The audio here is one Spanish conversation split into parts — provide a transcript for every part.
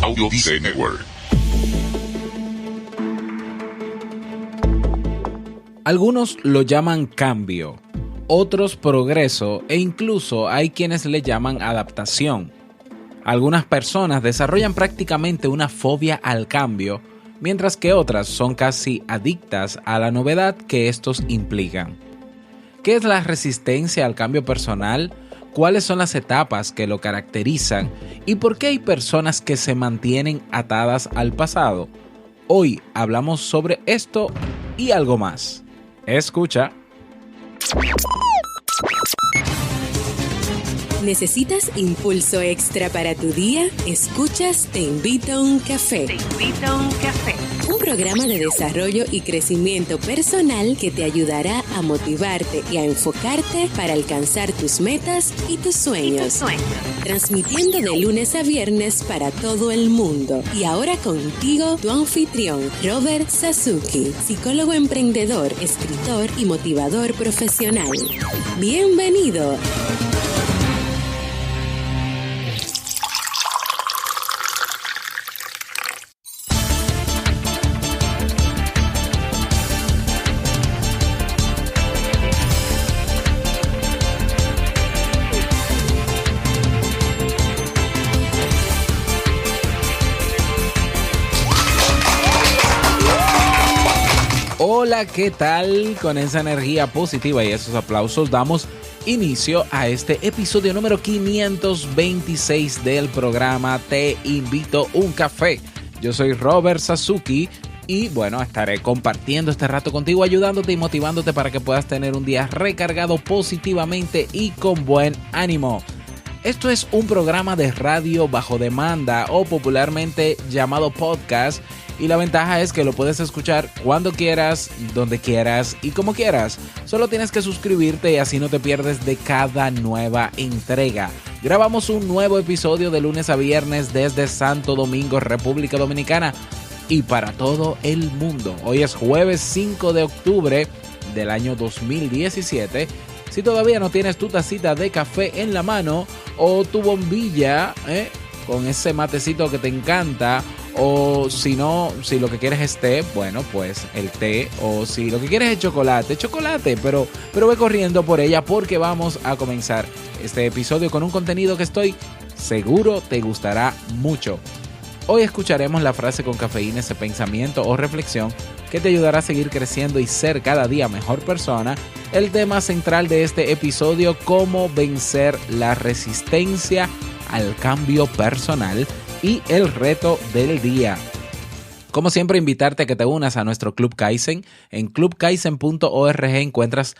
Audio Dice Network. Algunos lo llaman cambio, otros progreso e incluso hay quienes le llaman adaptación. Algunas personas desarrollan prácticamente una fobia al cambio, mientras que otras son casi adictas a la novedad que estos implican. ¿Qué es la resistencia al cambio personal? ¿Cuáles son las etapas que lo caracterizan? ¿Y por qué hay personas que se mantienen atadas al pasado? Hoy hablamos sobre esto y algo más. Escucha. ¿Necesitas impulso extra para tu día? Escuchas Te Invito a un Café. Te Invito a un Café. Un programa de desarrollo y crecimiento personal que te ayudará a motivarte y a enfocarte para alcanzar tus metas y tus sueños. Transmitiendo de lunes a viernes para todo el mundo. Y ahora contigo, tu anfitrión, Robert Sasuki, psicólogo emprendedor, escritor y motivador profesional. ¡Bienvenido! Hola, ¿qué tal? Con esa energía positiva y esos aplausos damos inicio a este episodio número 526 del programa Te Invito a un Café. Yo soy Robert Sasuki y bueno, estaré compartiendo este rato contigo, ayudándote y motivándote para que puedas tener un día recargado positivamente y con buen ánimo. Esto es un programa de radio bajo demanda o popularmente llamado podcast. Y la ventaja es que lo puedes escuchar cuando quieras, donde quieras y como quieras. Solo tienes que suscribirte y así no te pierdes de cada nueva entrega. Grabamos un nuevo episodio de lunes a viernes desde Santo Domingo, República Dominicana y para todo el mundo. Hoy es jueves 5 de octubre del año 2017. Si todavía no tienes tu tacita de café en la mano o tu bombilla, con ese matecito que te encanta, o si no, si lo que quieres es té, bueno, pues el té, o si lo que quieres es chocolate, pero ve corriendo por ella porque vamos a comenzar este episodio con un contenido que estoy seguro te gustará mucho. Hoy escucharemos la frase con cafeína, ese pensamiento o reflexión que te ayudará a seguir creciendo y ser cada día mejor persona. El tema central de este episodio, cómo vencer la resistencia al cambio personal y el reto del día. Como siempre, invitarte a que te unas a nuestro Club Kaizen. En clubkaizen.org encuentras,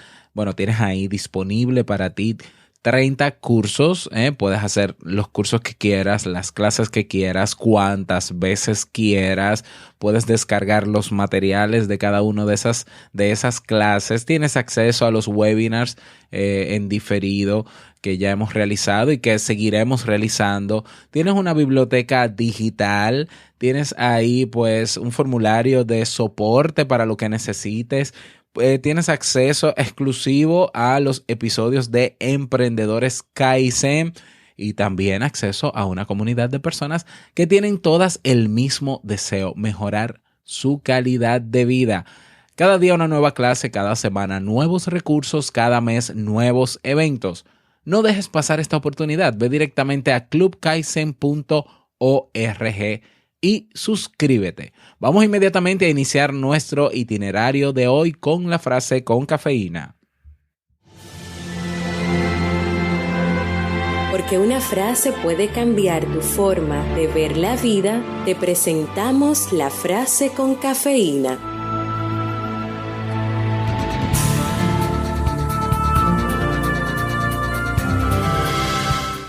tienes ahí disponible para ti 30 cursos. Puedes hacer los cursos que quieras, las clases que quieras, cuantas veces quieras. Puedes descargar los materiales de cada una de esas clases. Tienes acceso a los webinars en diferido que ya hemos realizado y que seguiremos realizando. Tienes una biblioteca digital, tienes ahí pues un formulario de soporte para lo que necesites. Tienes acceso exclusivo a los episodios de Emprendedores Kaizen y también acceso a una comunidad de personas que tienen todas el mismo deseo, mejorar su calidad de vida. Cada día una nueva clase, cada semana nuevos recursos, cada mes nuevos eventos. No dejes pasar esta oportunidad. Ve directamente a clubkaizen.org y suscríbete. Vamos inmediatamente a iniciar nuestro itinerario de hoy con la frase con cafeína. Porque una frase puede cambiar tu forma de ver la vida, te presentamos la frase con cafeína.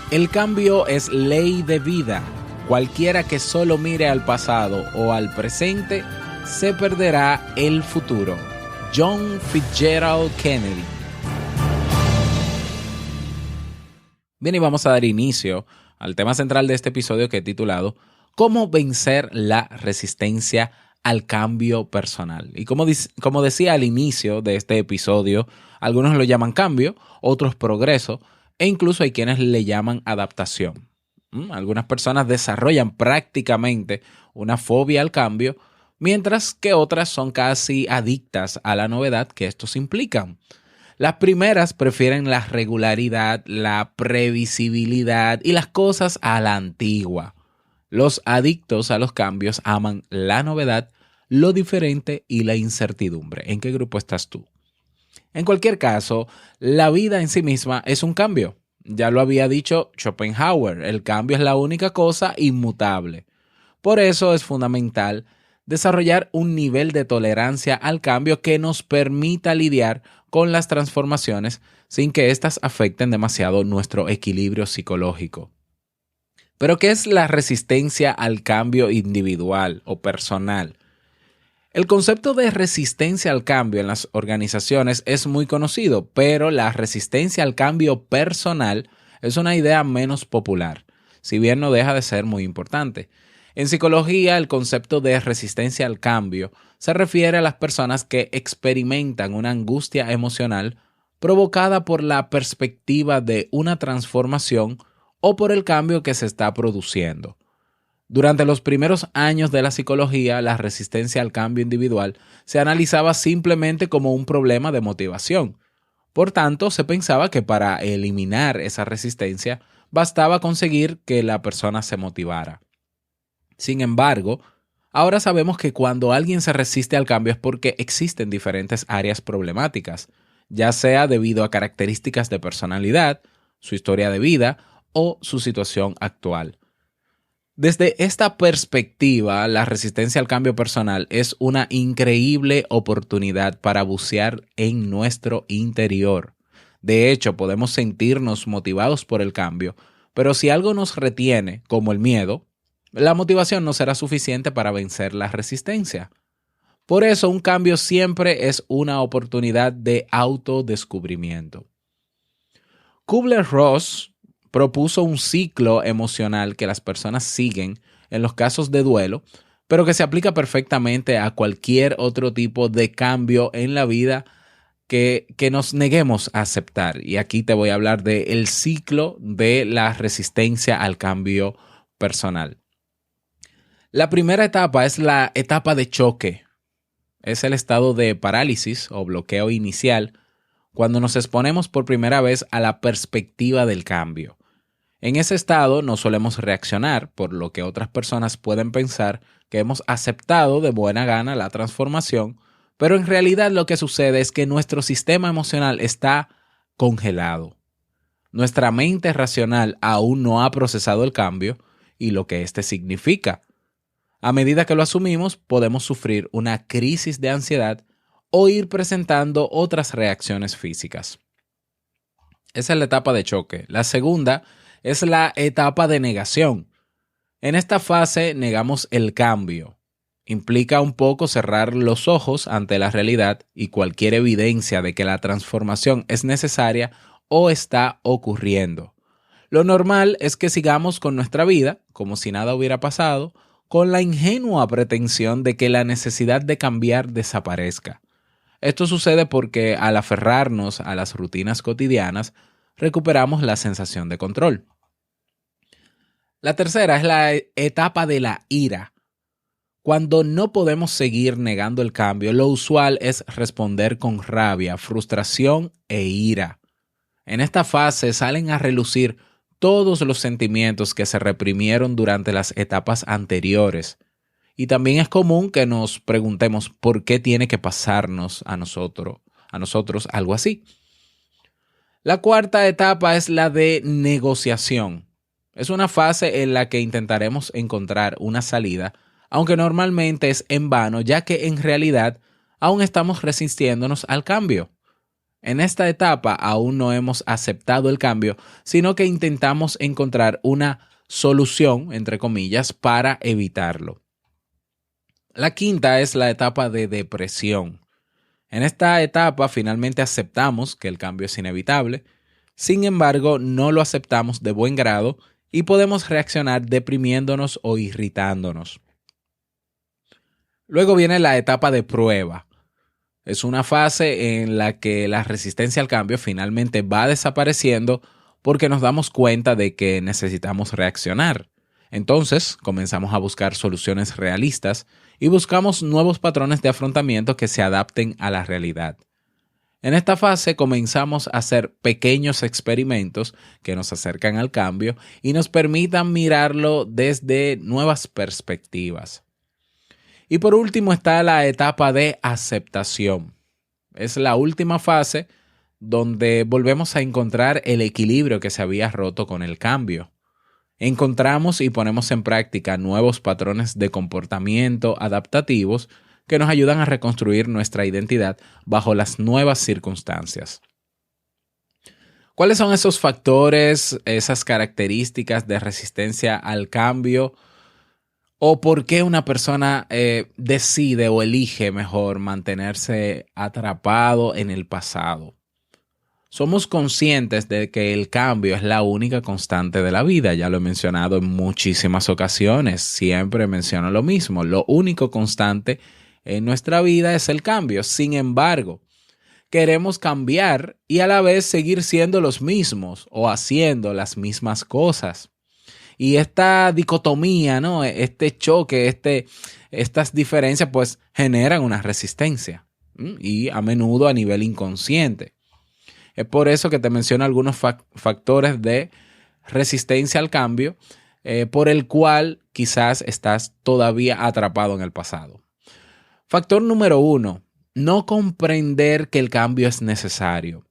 El cambio es ley de vida. Cualquiera que solo mire al pasado o al presente, se perderá el futuro. John Fitzgerald Kennedy. Bien, y vamos a dar inicio al tema central de este episodio que he titulado ¿Cómo vencer la resistencia al cambio personal? Y como decía al inicio de este episodio, algunos lo llaman cambio, otros progreso, e incluso hay quienes le llaman adaptación. Algunas personas desarrollan prácticamente una fobia al cambio, mientras que otras son casi adictas a la novedad que estos implican. Las primeras prefieren la regularidad, la previsibilidad y las cosas a la antigua. Los adictos a los cambios aman la novedad, lo diferente y la incertidumbre. ¿En qué grupo estás tú? En cualquier caso, la vida en sí misma es un cambio. Ya lo había dicho Schopenhauer, el cambio es la única cosa inmutable. Por eso es fundamental desarrollar un nivel de tolerancia al cambio que nos permita lidiar con las transformaciones sin que éstas afecten demasiado nuestro equilibrio psicológico. Pero, ¿qué es la resistencia al cambio individual o personal? El concepto de resistencia al cambio en las organizaciones es muy conocido, pero la resistencia al cambio personal es una idea menos popular, si bien no deja de ser muy importante. En psicología, el concepto de resistencia al cambio se refiere a las personas que experimentan una angustia emocional provocada por la perspectiva de una transformación o por el cambio que se está produciendo. Durante los primeros años de la psicología, la resistencia al cambio individual se analizaba simplemente como un problema de motivación. Por tanto, se pensaba que para eliminar esa resistencia bastaba conseguir que la persona se motivara. Sin embargo, ahora sabemos que cuando alguien se resiste al cambio es porque existen diferentes áreas problemáticas, ya sea debido a características de personalidad, su historia de vida o su situación actual. Desde esta perspectiva, la resistencia al cambio personal es una increíble oportunidad para bucear en nuestro interior. De hecho, podemos sentirnos motivados por el cambio, pero si algo nos retiene, como el miedo, la motivación no será suficiente para vencer la resistencia. Por eso, un cambio siempre es una oportunidad de autodescubrimiento. Kübler-Ross propuso un ciclo emocional que las personas siguen en los casos de duelo, pero que se aplica perfectamente a cualquier otro tipo de cambio en la vida que nos neguemos a aceptar. Y aquí te voy a hablar del ciclo de la resistencia al cambio personal. La primera etapa es la etapa de choque. Es el estado de parálisis o bloqueo inicial cuando nos exponemos por primera vez a la perspectiva del cambio. En ese estado no solemos reaccionar, por lo que otras personas pueden pensar que hemos aceptado de buena gana la transformación, pero en realidad lo que sucede es que nuestro sistema emocional está congelado. Nuestra mente racional aún no ha procesado el cambio y lo que éste significa. A medida que lo asumimos, podemos sufrir una crisis de ansiedad o ir presentando otras reacciones físicas. Esa es la etapa de choque. La segunda es la etapa de negación. En esta fase negamos el cambio. Implica un poco cerrar los ojos ante la realidad y cualquier evidencia de que la transformación es necesaria o está ocurriendo. Lo normal es que sigamos con nuestra vida como si nada hubiera pasado, con la ingenua pretensión de que la necesidad de cambiar desaparezca. Esto sucede porque al aferrarnos a las rutinas cotidianas, recuperamos la sensación de control. La tercera es la etapa de la ira. Cuando no podemos seguir negando el cambio, lo usual es responder con rabia, frustración e ira. En esta fase salen a relucir todos los sentimientos que se reprimieron durante las etapas anteriores. Y también es común que nos preguntemos por qué tiene que pasarnos a nosotros algo así. La cuarta etapa es la de negociación. Es una fase en la que intentaremos encontrar una salida, aunque normalmente es en vano, ya que en realidad aún estamos resistiéndonos al cambio. En esta etapa aún no hemos aceptado el cambio, sino que intentamos encontrar una solución, entre comillas, para evitarlo. La quinta es la etapa de depresión. En esta etapa finalmente aceptamos que el cambio es inevitable, sin embargo no lo aceptamos de buen grado y podemos reaccionar deprimiéndonos o irritándonos. Luego viene la etapa de prueba. Es una fase en la que la resistencia al cambio finalmente va desapareciendo porque nos damos cuenta de que necesitamos reaccionar. Entonces, comenzamos a buscar soluciones realistas y buscamos nuevos patrones de afrontamiento que se adapten a la realidad. En esta fase comenzamos a hacer pequeños experimentos que nos acercan al cambio y nos permitan mirarlo desde nuevas perspectivas. Y por último está la etapa de aceptación. Es la última fase donde volvemos a encontrar el equilibrio que se había roto con el cambio. Encontramos y ponemos en práctica nuevos patrones de comportamiento adaptativos que nos ayudan a reconstruir nuestra identidad bajo las nuevas circunstancias. ¿Cuáles son esos factores, esas características de resistencia al cambio? ¿O por qué una persona decide o elige mejor mantenerse atrapado en el pasado? Somos conscientes de que el cambio es la única constante de la vida. Ya lo he mencionado en muchísimas ocasiones. Siempre menciono lo mismo. Lo único constante en nuestra vida es el cambio. Sin embargo, queremos cambiar y a la vez seguir siendo los mismos o haciendo las mismas cosas. Y esta dicotomía, ¿no? Este choque, estas diferencias, pues generan una resistencia y a menudo a nivel inconsciente. Es por eso que te menciono algunos factores de resistencia al cambio por el cual quizás estás todavía atrapado en el pasado. Factor número 1, no comprender que el cambio es necesario.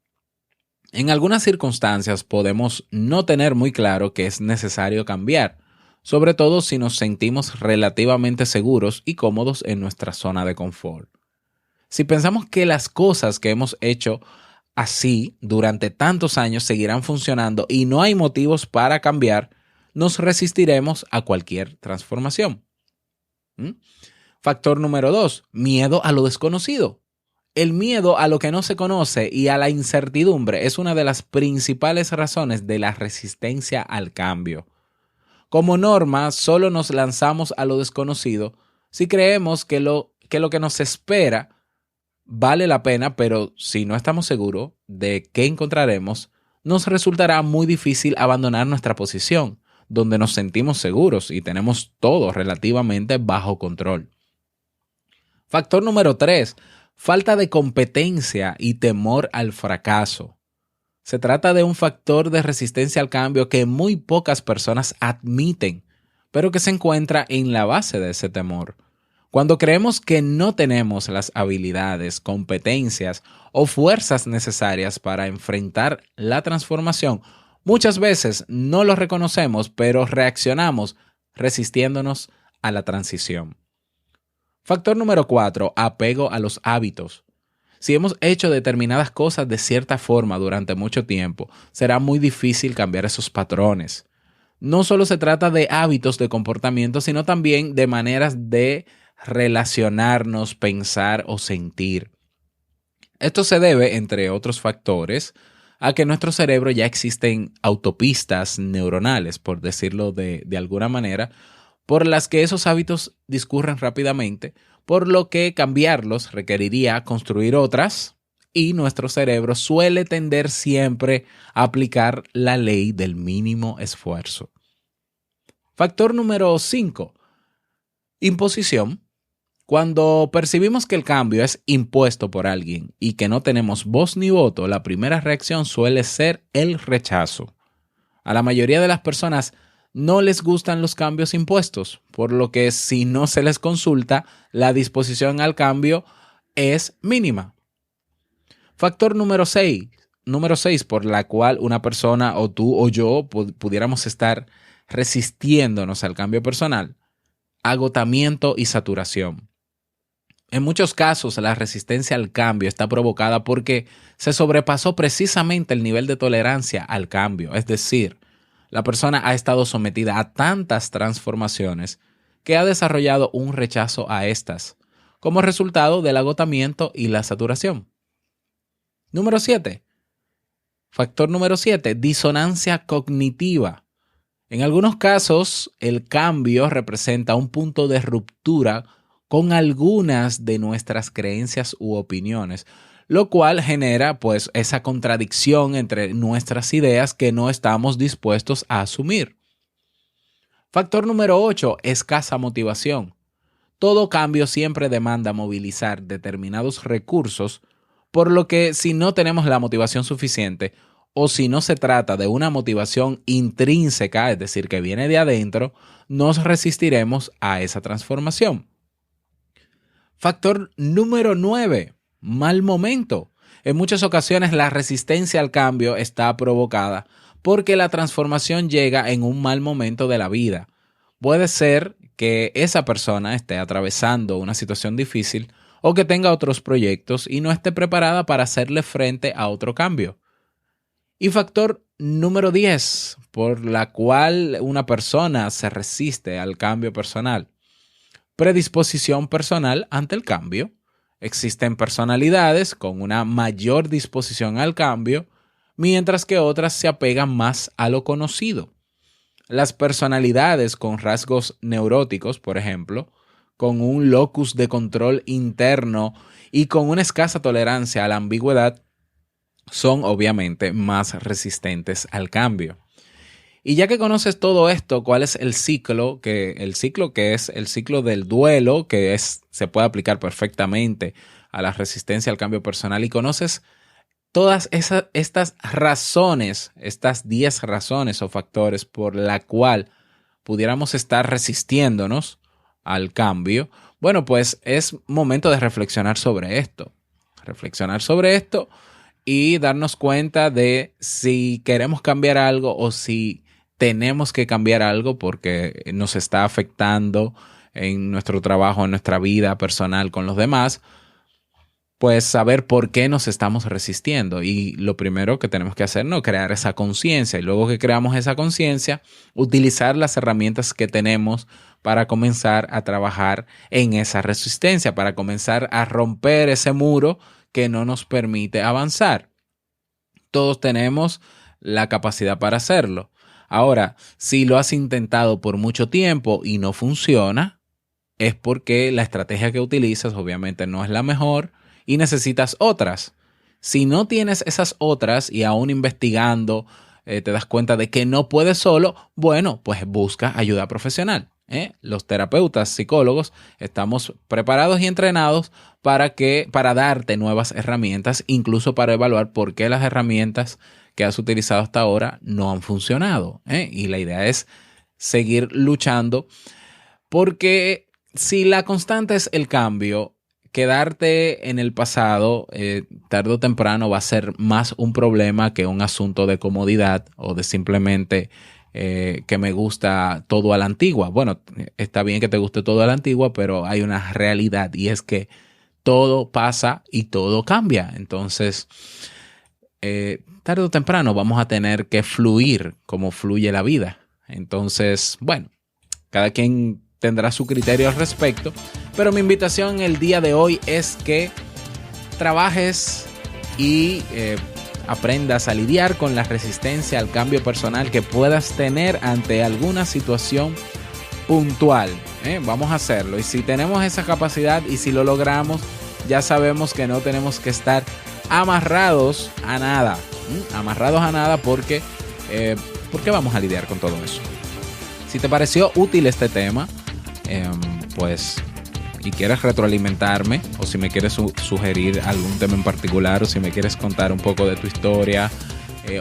En algunas circunstancias podemos no tener muy claro que es necesario cambiar, sobre todo si nos sentimos relativamente seguros y cómodos en nuestra zona de confort. Si pensamos que las cosas que hemos hecho así durante tantos años seguirán funcionando y no hay motivos para cambiar, nos resistiremos a cualquier transformación. Factor número 2, miedo a lo desconocido. El miedo a lo que no se conoce y a la incertidumbre es una de las principales razones de la resistencia al cambio. Como norma, solo nos lanzamos a lo desconocido si creemos que lo que nos espera vale la pena, pero si no estamos seguros de qué encontraremos, nos resultará muy difícil abandonar nuestra posición, donde nos sentimos seguros y tenemos todo relativamente bajo control. Factor número 3, falta de competencia y temor al fracaso. Se trata de un factor de resistencia al cambio que muy pocas personas admiten, pero que se encuentra en la base de ese temor. Cuando creemos que no tenemos las habilidades, competencias o fuerzas necesarias para enfrentar la transformación, muchas veces no lo reconocemos, pero reaccionamos resistiéndonos a la transición. Factor número 4, apego a los hábitos. Si hemos hecho determinadas cosas de cierta forma durante mucho tiempo, será muy difícil cambiar esos patrones. No solo se trata de hábitos de comportamiento, sino también de maneras de relacionarnos, pensar o sentir. Esto se debe, entre otros factores, a que en nuestro cerebro ya existen autopistas neuronales, por decirlo de alguna manera, por las que esos hábitos discurren rápidamente, por lo que cambiarlos requeriría construir otras y nuestro cerebro suele tender siempre a aplicar la ley del mínimo esfuerzo. Factor número 5. Imposición. Cuando percibimos que el cambio es impuesto por alguien y que no tenemos voz ni voto, la primera reacción suele ser el rechazo. A la mayoría de las personas no les gustan los cambios impuestos, por lo que si no se les consulta, la disposición al cambio es mínima. Factor número 6, por la cual una persona o tú o yo pudiéramos estar resistiéndonos al cambio personal, agotamiento y saturación. En muchos casos, la resistencia al cambio está provocada porque se sobrepasó precisamente el nivel de tolerancia al cambio, es decir, la persona ha estado sometida a tantas transformaciones que ha desarrollado un rechazo a estas, como resultado del agotamiento y la saturación. Número 7. Factor número 7, disonancia cognitiva. En algunos casos, el cambio representa un punto de ruptura con algunas de nuestras creencias u opiniones, lo cual genera pues esa contradicción entre nuestras ideas que no estamos dispuestos a asumir. Factor número 8, escasa motivación. Todo cambio siempre demanda movilizar determinados recursos, por lo que si no tenemos la motivación suficiente o si no se trata de una motivación intrínseca, es decir, que viene de adentro, nos resistiremos a esa transformación. Factor número 9, mal momento. En muchas ocasiones la resistencia al cambio está provocada porque la transformación llega en un mal momento de la vida. Puede ser que esa persona esté atravesando una situación difícil o que tenga otros proyectos y no esté preparada para hacerle frente a otro cambio. Y factor número 10, por la cual una persona se resiste al cambio personal. Predisposición personal ante el cambio. Existen personalidades con una mayor disposición al cambio, mientras que otras se apegan más a lo conocido. Las personalidades con rasgos neuróticos, por ejemplo, con un locus de control interno y con una escasa tolerancia a la ambigüedad, son obviamente más resistentes al cambio. Y ya que conoces todo esto, ¿cuál es el ciclo? El ciclo que es el ciclo del duelo, se puede aplicar perfectamente a la resistencia al cambio personal, y conoces todas estas razones, estas 10 razones o factores por la cual pudiéramos estar resistiéndonos al cambio, bueno, pues es momento de reflexionar sobre esto. Reflexionar sobre esto y darnos cuenta de si queremos cambiar algo o si tenemos que cambiar algo porque nos está afectando en nuestro trabajo, en nuestra vida personal con los demás. Pues saber por qué nos estamos resistiendo. Y lo primero que tenemos que hacer, ¿no? Crear esa conciencia. Y luego que creamos esa conciencia, utilizar las herramientas que tenemos para comenzar a trabajar en esa resistencia, para comenzar a romper ese muro que no nos permite avanzar. Todos tenemos la capacidad para hacerlo. Ahora, si lo has intentado por mucho tiempo y no funciona, es porque la estrategia que utilizas obviamente no es la mejor y necesitas otras. Si no tienes esas otras y aún investigando te das cuenta de que no puedes solo, bueno, pues busca ayuda profesional. Los terapeutas, psicólogos, estamos preparados y entrenados para darte nuevas herramientas, incluso para evaluar por qué las herramientas que has utilizado hasta ahora no han funcionado. Y la idea es seguir luchando, porque si la constante es el cambio, quedarte en el pasado tarde o temprano va a ser más un problema que un asunto de comodidad o de simplemente que me gusta todo a la antigua. Bueno, está bien que te guste todo a la antigua, pero hay una realidad y es que todo pasa y todo cambia. Entonces, tarde o temprano vamos a tener que fluir como fluye la vida. Entonces, bueno, cada quien tendrá su criterio al respecto, pero mi invitación el día de hoy es que trabajes y aprendas a lidiar con la resistencia al cambio personal que puedas tener ante alguna situación puntual. Vamos a hacerlo, y si tenemos esa capacidad y si lo logramos, ya sabemos que no tenemos que estar amarrados a nada, porque vamos a lidiar con todo eso. Si te pareció útil este tema, pues, y quieres retroalimentarme, o si me quieres sugerir algún tema en particular, o si me quieres contar un poco de tu historia,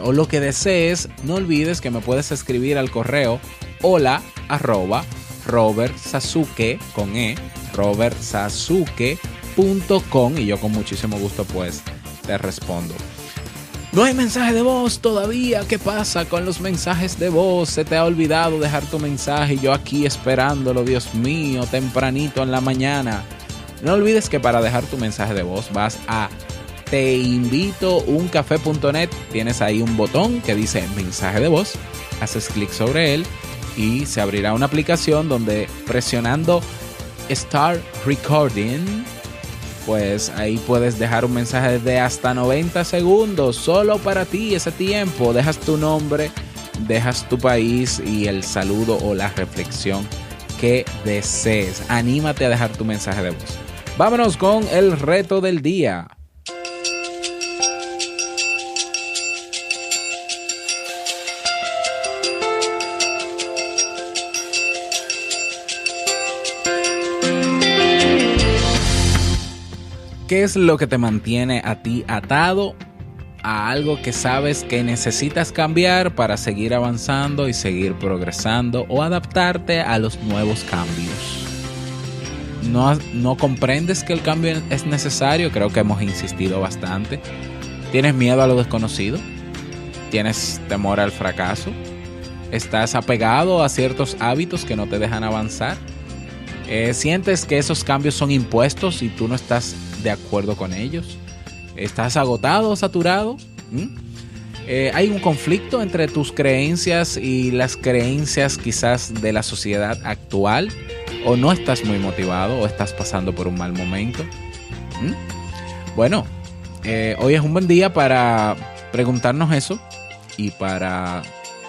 o lo que desees, no olvides que me puedes escribir al correo hola@robertsazuke.com, y yo con muchísimo gusto pues te respondo. No hay mensaje de voz todavía. ¿Qué pasa con los mensajes de voz? Se te ha olvidado dejar tu mensaje y yo aquí esperándolo, Dios mío, tempranito en la mañana. No olvides que para dejar tu mensaje de voz vas a teinvitouncafé.net. Tienes ahí un botón que dice mensaje de voz. Haces clic sobre él y se abrirá una aplicación donde presionando Start Recording, pues ahí puedes dejar un mensaje de hasta 90 segundos, solo para ti ese tiempo. Dejas tu nombre, dejas tu país y el saludo o la reflexión que desees. Anímate a dejar tu mensaje de voz. Vámonos con el reto del día. ¿Qué es lo que te mantiene a ti atado a algo que sabes que necesitas cambiar para seguir avanzando y seguir progresando o adaptarte a los nuevos cambios? ¿No comprendes que el cambio es necesario? Creo que hemos insistido bastante. ¿Tienes miedo a lo desconocido? ¿Tienes temor al fracaso? ¿Estás apegado a ciertos hábitos que no te dejan avanzar? ¿Sientes que esos cambios son impuestos y tú no estás de acuerdo con ellos? ¿Estás agotado o saturado? ¿Hay un conflicto entre tus creencias y las creencias quizás de la sociedad actual? ¿O no estás muy motivado o estás pasando por un mal momento? Bueno, hoy es un buen día para preguntarnos eso y para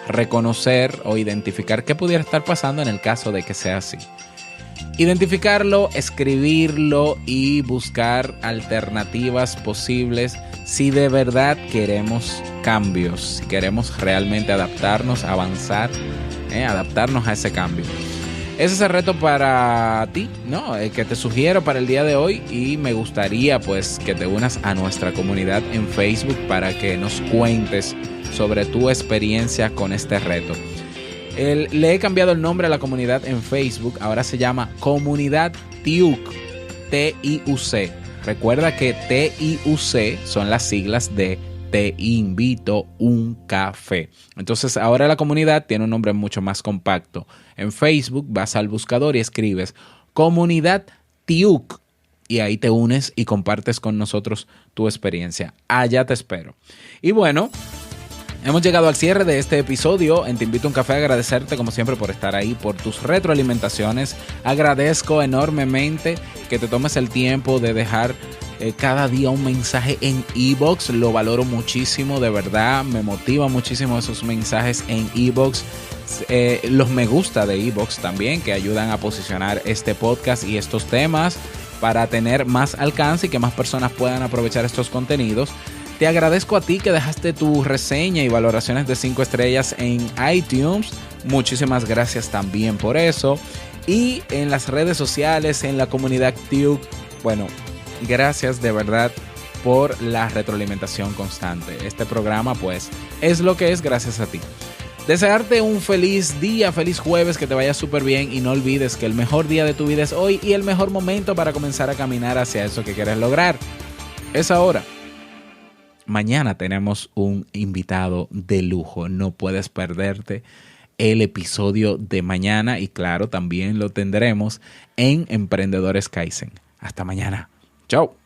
reconocer o identificar qué pudiera estar pasando en el caso de que sea así. Identificarlo, escribirlo y buscar alternativas posibles si de verdad queremos cambios, si queremos realmente adaptarnos, avanzar, adaptarnos a ese cambio. Ese es el reto para ti, ¿no? Que te sugiero para el día de hoy, y me gustaría pues que te unas a nuestra comunidad en Facebook para que nos cuentes sobre tu experiencia con este reto. Le he cambiado el nombre a la comunidad en Facebook, ahora se llama Comunidad TIUC, T-I-U-C. Recuerda que T-I-U-C son las siglas de Te invito un café. Entonces ahora la comunidad tiene un nombre mucho más compacto. En Facebook vas al buscador y escribes Comunidad TIUC y ahí te unes y compartes con nosotros tu experiencia. Allá te espero. Y bueno, hemos llegado al cierre de este episodio. En Te invito a un café, agradecerte como siempre por estar ahí, por tus retroalimentaciones. Agradezco enormemente que te tomes el tiempo de dejar cada día un mensaje en iVoox. Lo valoro muchísimo, de verdad. Me motiva muchísimo esos mensajes en iVoox. Los me gusta de iVoox también, que ayudan a posicionar este podcast y estos temas para tener más alcance y que más personas puedan aprovechar estos contenidos. Te agradezco a ti que dejaste tu reseña y valoraciones de 5 estrellas en iTunes. Muchísimas gracias también por eso. Y en las redes sociales, en la comunidad TIUC, bueno, gracias de verdad por la retroalimentación constante. Este programa pues es lo que es gracias a ti. Desearte un feliz día, feliz jueves, que te vaya súper bien, y no olvides que el mejor día de tu vida es hoy y el mejor momento para comenzar a caminar hacia eso que quieres lograr es ahora. Mañana tenemos un invitado de lujo, no puedes perderte el episodio de mañana, y claro, también lo tendremos en Emprendedores Kaizen. Hasta mañana. Chao.